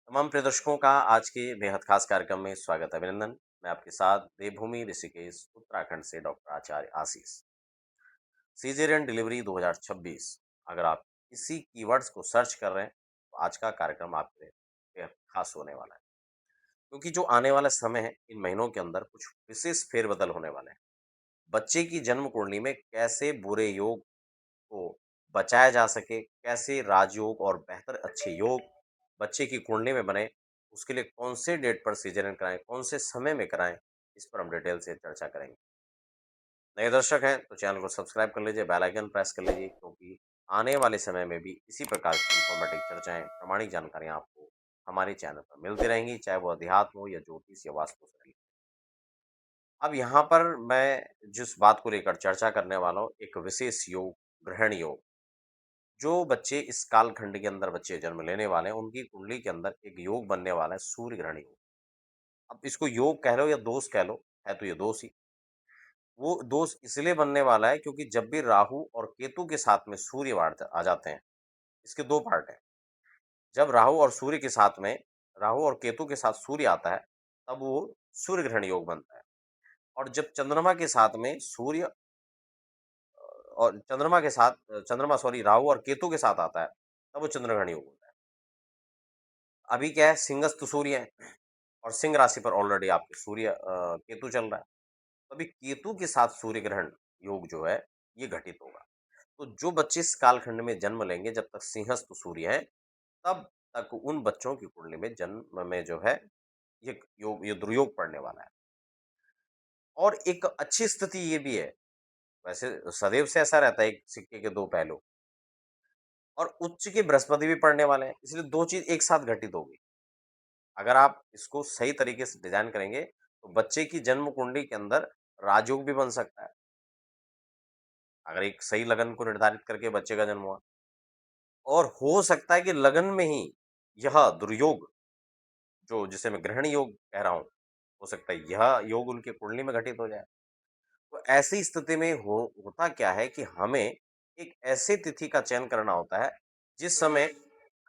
तमाम प्रिय दर्शकों का आज के बेहद खास कार्यक्रम में स्वागत है। अभिनंदन। मैं आपके साथ देवभूमि ऋषिकेश उत्तराखंड से डॉक्टर आचार्य आशीष। सीजेरियन डिलीवरी 2026, अगर आप इसी कीवर्ड्स को सर्च कर रहे हैं तो आज का कार्यक्रम आपके लिए बेहद खास होने वाला है, क्योंकि जो आने वाला समय है इन महीनों के अंदर कुछ विशेष फेरबदल होने वाले हैं। बच्चे की जन्म कुंडली में कैसे बुरे योग को बचाया जा सके, कैसे राजयोग और बेहतर अच्छे योग बच्चे की कुंडली में बने, उसके लिए कौन से डेट पर सीजन कराएँ, कौन से समय में कराएँ, इस पर हम डिटेल से चर्चा करेंगे। नए दर्शक हैं तो चैनल को सब्सक्राइब कर लीजिए, बेल आइकन प्रेस कर लीजिए, क्योंकि आने वाले समय में भी इसी प्रकार की इन्फॉर्मेटिव चर्चाएँ, प्रामाणिक जानकारियाँ आपको हमारे चैनल पर मिलती रहेंगी, चाहे वो अध्यात्म हो या ज्योतिष या वास्तु से रिलेटेड। अब यहाँ पर मैं जिस बात को लेकर चर्चा करने वाला हूँ, एक विशेष योग, ग्रहण योग। जो बच्चे इस कालखंड के अंदर बच्चे जन्म लेने वाले हैं, उनकी कुंडली के अंदर एक योग बनने वाला है, सूर्य ग्रहण योग। अब इसको योग कह लो या दोष कह लो, है तो ये दोष ही। वो दोष इसलिए बनने वाला है क्योंकि जब भी राहु और केतु के साथ में सूर्य आ जाते हैं, इसके 2 पार्ट हैं। जब राहु और सूर्य के साथ में राहु और केतु के साथ सूर्य आता है, तब वो सूर्य ग्रहण योग बनता है। और जब चंद्रमा के साथ में सूर्य और चंद्रमा सॉरी राहु और केतु के साथ आता है, तब वो चंद्रग्रहण योग होता है। अभी क्या है, सिंहस्थ सूर्य है और सिंह राशि पर ऑलरेडी आपके केतु चल रहा है। तो अभी केतु के साथ सूर्य ग्रहण योग जो है, ये घटित होगा। तो जो बच्चे इस कालखंड में जन्म लेंगे, जब तक सिंहस्थ सूर्य है, तब तक उन बच्चों की कुंडली में जन्म में जो है, ये दुर्योग पड़ने वाला है। और एक अच्छी स्थिति ये भी है, वैसे सदैव से ऐसा रहता है, एक सिक्के के 2 पहलू। और उच्च के बृहस्पति भी पढ़ने वाले हैं, इसलिए 2 चीज़ एक साथ घटित होगी। अगर आप इसको सही तरीके से डिज़ाइन करेंगे, तो बच्चे की जन्म कुंडली के अंदर राजयोग भी बन सकता है, अगर एक सही लगन को निर्धारित करके बच्चे का जन्म हुआ। और हो सकता है कि लगन में ही यह दुर्योग, जो जिसे मैं ग्रहण योग कह रहा हूँ, हो सकता है यह योग उनकी कुंडली में घटित हो जाए। तो ऐसी स्थिति में होता क्या है कि हमें एक ऐसे तिथि का चयन करना होता है, जिस समय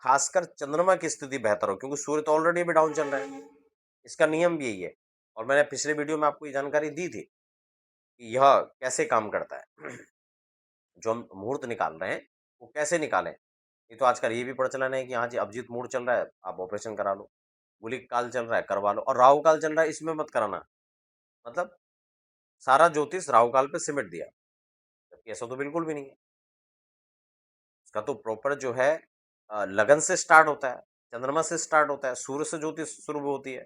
खासकर चंद्रमा की स्थिति बेहतर हो, क्योंकि सूर्य तो ऑलरेडी अभी डाउन चल रहा है। इसका नियम भी यही है और मैंने पिछले वीडियो में आपको ये जानकारी दी थी कि यह कैसे काम करता है। जो हम मुहूर्त निकाल रहे हैं, वो कैसे निकालें? नहीं तो आजकल ये भी प्रचलन है कि हाँ जी, अभिजीत मुहूर्त चल रहा है, आप ऑपरेशन करा लो। गुलिक काल चल रहा है, करवा लो, और राहु काल चल रहा है, इसमें मत कराना। मतलब सारा ज्योतिष राहु काल पे सिमट दिया, जबकि ऐसा तो बिल्कुल भी नहीं है। इसका तो प्रॉपर जो है लगन से स्टार्ट होता है, चंद्रमा से स्टार्ट होता है, सूर्य से ज्योतिष शुरू होती है।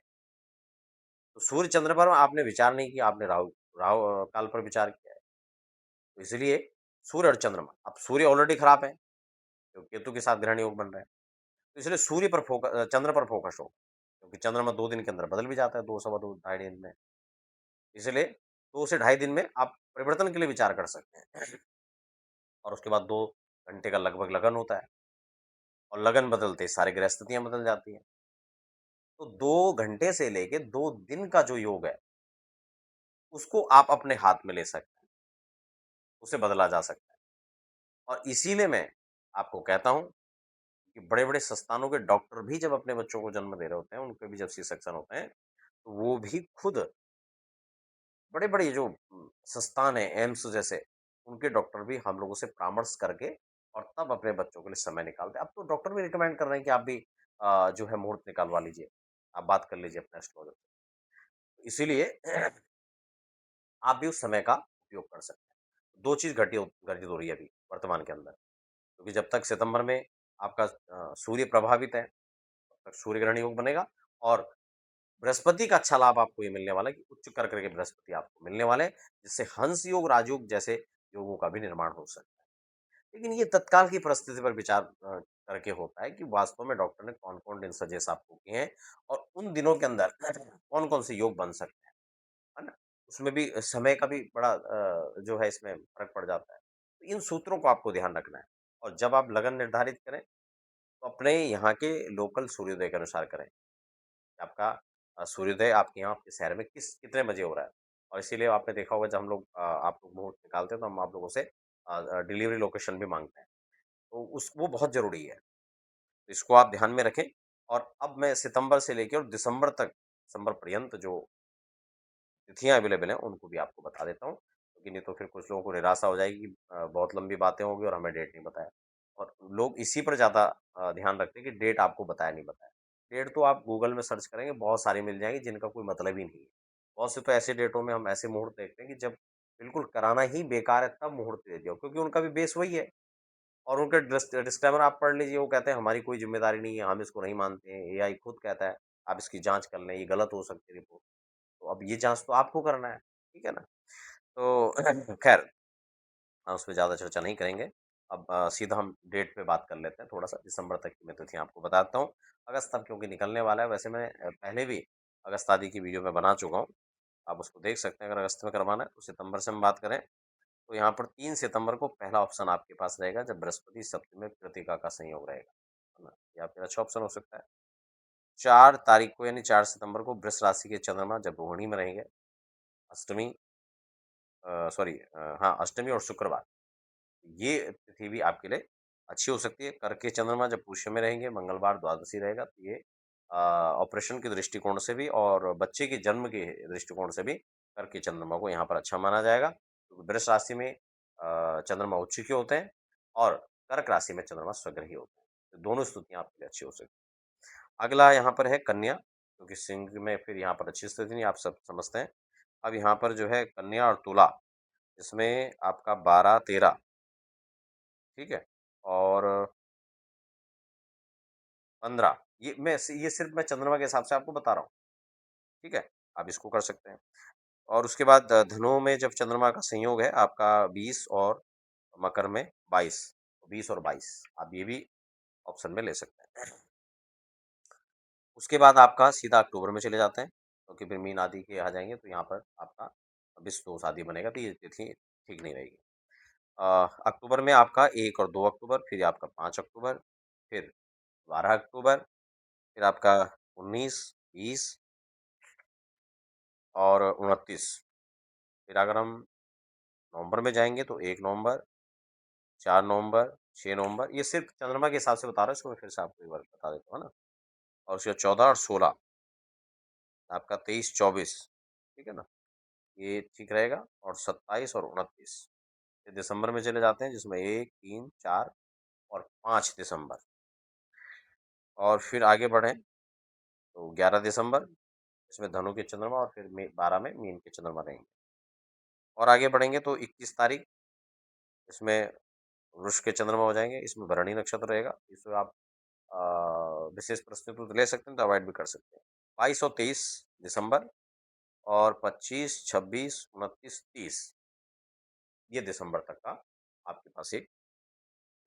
तो सूर्य चंद्र पर आपने विचार नहीं किया, आपने राहु राहु काल पर विचार किया है। तो इसलिए सूर्य और चंद्रमा, अब सूर्य ऑलरेडी खराब है, तो केतु के साथ ग्रहण योग बन रहा है। तो इसलिए चंद्र पर फोकस हो, क्योंकि चंद्रमा 2 दिन के अंदर बदल भी जाता है, 2 सवा 2 ढाई दिन में। इसलिए 2 से ढाई दिन में आप परिवर्तन के लिए विचार कर सकते हैं। और उसके बाद 2 घंटे का लगभग लगन होता है, और लगन बदलते ही सारी ग्रह स्थितियाँ बदल जाती हैं। तो 2 घंटे से लेके 2 दिन का जो योग है, उसको आप अपने हाथ में ले सकते हैं, उसे बदला जा सकता है। और इसीलिए मैं आपको कहता हूँ कि बड़े-बड़े संस्थानों के डॉक्टर भी जब अपने बच्चों को जन्म दे रहे होते हैं, उनके भी जब सी सेक्शन होते हैं, तो वो भी खुद बड़े-बड़े जो संस्थान हैं, एम्स जैसे, उनके डॉक्टर भी हम लोगों से परामर्श करके और तब अपने बच्चों के लिए समय निकालते हैं। अब तो डॉक्टर भी रिकमेंड कर रहे हैं कि आप भी जो है मुहूर्त निकलवा लीजिए, आप बात कर लीजिए अपने एस्ट्रोलॉजर से। इसीलिए आप भी उस समय का उपयोग कर सकते हैं। 2 चीज़ घटित हो रही है अभी वर्तमान के अंदर, क्योंकि जब तक सितंबर में आपका सूर्य प्रभावित है, तब तक सूर्य ग्रहण योग बनेगा। और बृहस्पति का अच्छा लाभ आपको ये मिलने वाला है कि उच्च कर्क के बृहस्पति आपको मिलने वाले हैं, जिससे हंस योग, राजयोग जैसे योगों का भी निर्माण हो सकता है। लेकिन ये तत्काल की परिस्थिति पर विचार करके होता है कि वास्तव में डॉक्टर ने कौन-कौन दिन सजेस्ट आपको किए हैं और उन दिनों के अंदर कौन-कौन से योग बन सकते हैं, है ना? उसमें भी समय का भी बड़ा जो है इसमें फ़र्क पड़ जाता है। तो इन सूत्रों को आपको ध्यान रखना है, और जब आप लगन निर्धारित करें, तो अपने यहाँ के लोकल सूर्योदय के अनुसार करें। आपका सूर्योदय आपके यहाँ आपके शहर में कितने बजे हो रहा है। और इसीलिए आपने देखा होगा, जब हम लोग आप लोग मुहूर्त निकालते हैं, तो हम आप लोगों से डिलीवरी लोकेशन भी माँगते हैं। तो उस वो बहुत ज़रूरी है। तो इसको आप ध्यान में रखें और अब मैं सितंबर से लेके और दिसंबर पर्यंत जो तिथियाँ अवेलेबल हैं, उनको भी आपको बता देता हूँ, क्योंकि नहीं तो फिर कुछ लोगों को निराशा हो जाएगी कि बहुत लंबी बातें होंगी और हमें डेट नहीं बताया। और लोग इसी पर ज़्यादा ध्यान रखते हैं कि डेट आपको बताया नहीं बताया। डेट तो आप गूगल में सर्च करेंगे, बहुत सारी मिल जाएँगी जिनका कोई मतलब ही नहीं है। बहुत से तो ऐसे डेटों में हम ऐसे मुहूर्त देखते हैं कि जब बिल्कुल कराना ही बेकार है, तब मुहूर्त दे दिया हो, क्योंकि उनका भी बेस वही है। और उनके डिस्क्लेमर आप पढ़ लीजिए, वो कहते हैं हमारी कोई ज़िम्मेदारी नहीं है, हम इसको नहीं मानते हैं, एआई खुद कहता है, आप इसकी जाँच कर लें, ये गलत हो सकती है रिपोर्ट। तो अब ये जाँच तो आपको करना है, ठीक है ना? तो खैर उसपे ज़्यादा चर्चा नहीं करेंगे। अब सीधा हम डेट पे बात कर लेते हैं थोड़ा-सा, दिसंबर तक की मैं तिथियाँ आपको बताता हूँ। अगस्त अब क्योंकि निकलने वाला है, वैसे मैं पहले भी अगस्त आदि की वीडियो मैं बना चुका हूँ, आप उसको देख सकते हैं। अगर अगस्त में करवाना है तो सितंबर से हम बात करें, तो यहाँ पर 3 सितंबर को पहला ऑप्शन आपके पास रहेगा, जब बृहस्पति सप्तमी में कृत्तिका का संयोग रहेगा, है ना? ये आपके लिए अच्छा ऑप्शन हो सकता है। 4 तारीख को यानी 4 सितंबर को वृष राशि के चंद्रमा जब रोहिणी में रहेंगे, अष्टमी हाँ, अष्टमी और शुक्रवार, ये तिथि भी आपके लिए अच्छी हो सकती है। कर्क के चंद्रमा जब पुष्य में रहेंगे, मंगलवार द्वादशी रहेगा, तो ये ऑपरेशन के दृष्टिकोण से भी और बच्चे के जन्म के दृष्टिकोण से भी कर्क के चंद्रमा को यहाँ पर अच्छा माना जाएगा। क्योंकि वृष राशि में चंद्रमा उच्च के होते हैं और कर्क राशि में चंद्रमा स्वग्रही होते हैं। तो दोनों स्थितियाँ आपके लिए अच्छी हो सकती हैं। अगला यहाँ पर है कन्या, क्योंकि सिंह में फिर यहाँ पर अच्छी स्थिति नहीं, आप सब समझते हैं। अब यहाँ पर जो है कन्या और तुला, इसमें आपका 12-13, ठीक है? और 15, ये सिर्फ़ मैं चंद्रमा के हिसाब से आपको बता रहा हूँ, ठीक है? आप इसको कर सकते हैं। और उसके बाद धनु में जब चंद्रमा का संयोग है आपका 20 और मकर में 22, 20 और 22, आप ये भी ऑप्शन में ले सकते हैं। उसके बाद आपका सीधा अक्टूबर में चले जाते हैं, क्योंकि फिर मीन आदि के आ जाएँगे, तो यहाँ पर आपका विषदोष आदि बनेगा, तो ये तिथि ठीक नहीं रहेगी। अक्टूबर में आपका 1 और 2 अक्टूबर, फिर आपका 5 अक्टूबर, फिर 12 अक्टूबर, फिर आपका 19, 20 और 29। फिर अगर हम नवंबर में जाएँगे तो 1 नवंबर, 4 नवंबर, 6 नवंबर, ये सिर्फ़ चंद्रमा के हिसाब से बता रहा हूँ, इसको मैं फिर से आपको एक बार बता देता हूँ, है ना? और उसके बाद 14 और 16, आपका 23, 24, ठीक है ना? ये ठीक रहेगा। और 27 और 29, फिर दिसंबर में चले जाते हैं, जिसमें 1, 3, 4 और 5 दिसंबर। और फिर आगे बढ़ें तो 11 दिसंबर, इसमें धनु के चंद्रमा और फिर 12 में मीन के चंद्रमा रहेंगे। और आगे बढ़ेंगे तो 21 तारीख, इसमें वृष के चंद्रमा हो जाएँगे, इसमें भरणी नक्षत्र रहेगा। इसमें आप अ, विशेष प्रस्तुति तो ले सकते हैं, तो अवॉइड भी कर सकते हैं। 22 और 23 दिसंबर और 25, 26, 29, 30, ये दिसंबर तक का आपके पास एक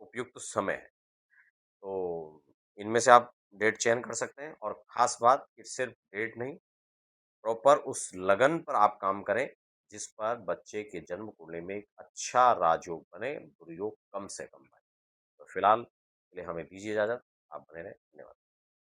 उपयुक्त समय है। तो इनमें से आप डेट चयन कर सकते हैं। और ख़ास बात कि सिर्फ़ डेट नहीं, प्रॉपर उस लगन पर आप काम करें, जिस पर बच्चे के जन्म कुंडली में एक अच्छा राजयोग बने, दुर्योग कम से कम बने। तो फिलहाल के लिए हमें दीजिए इजाज़त। आप बने रहें। धन्यवाद।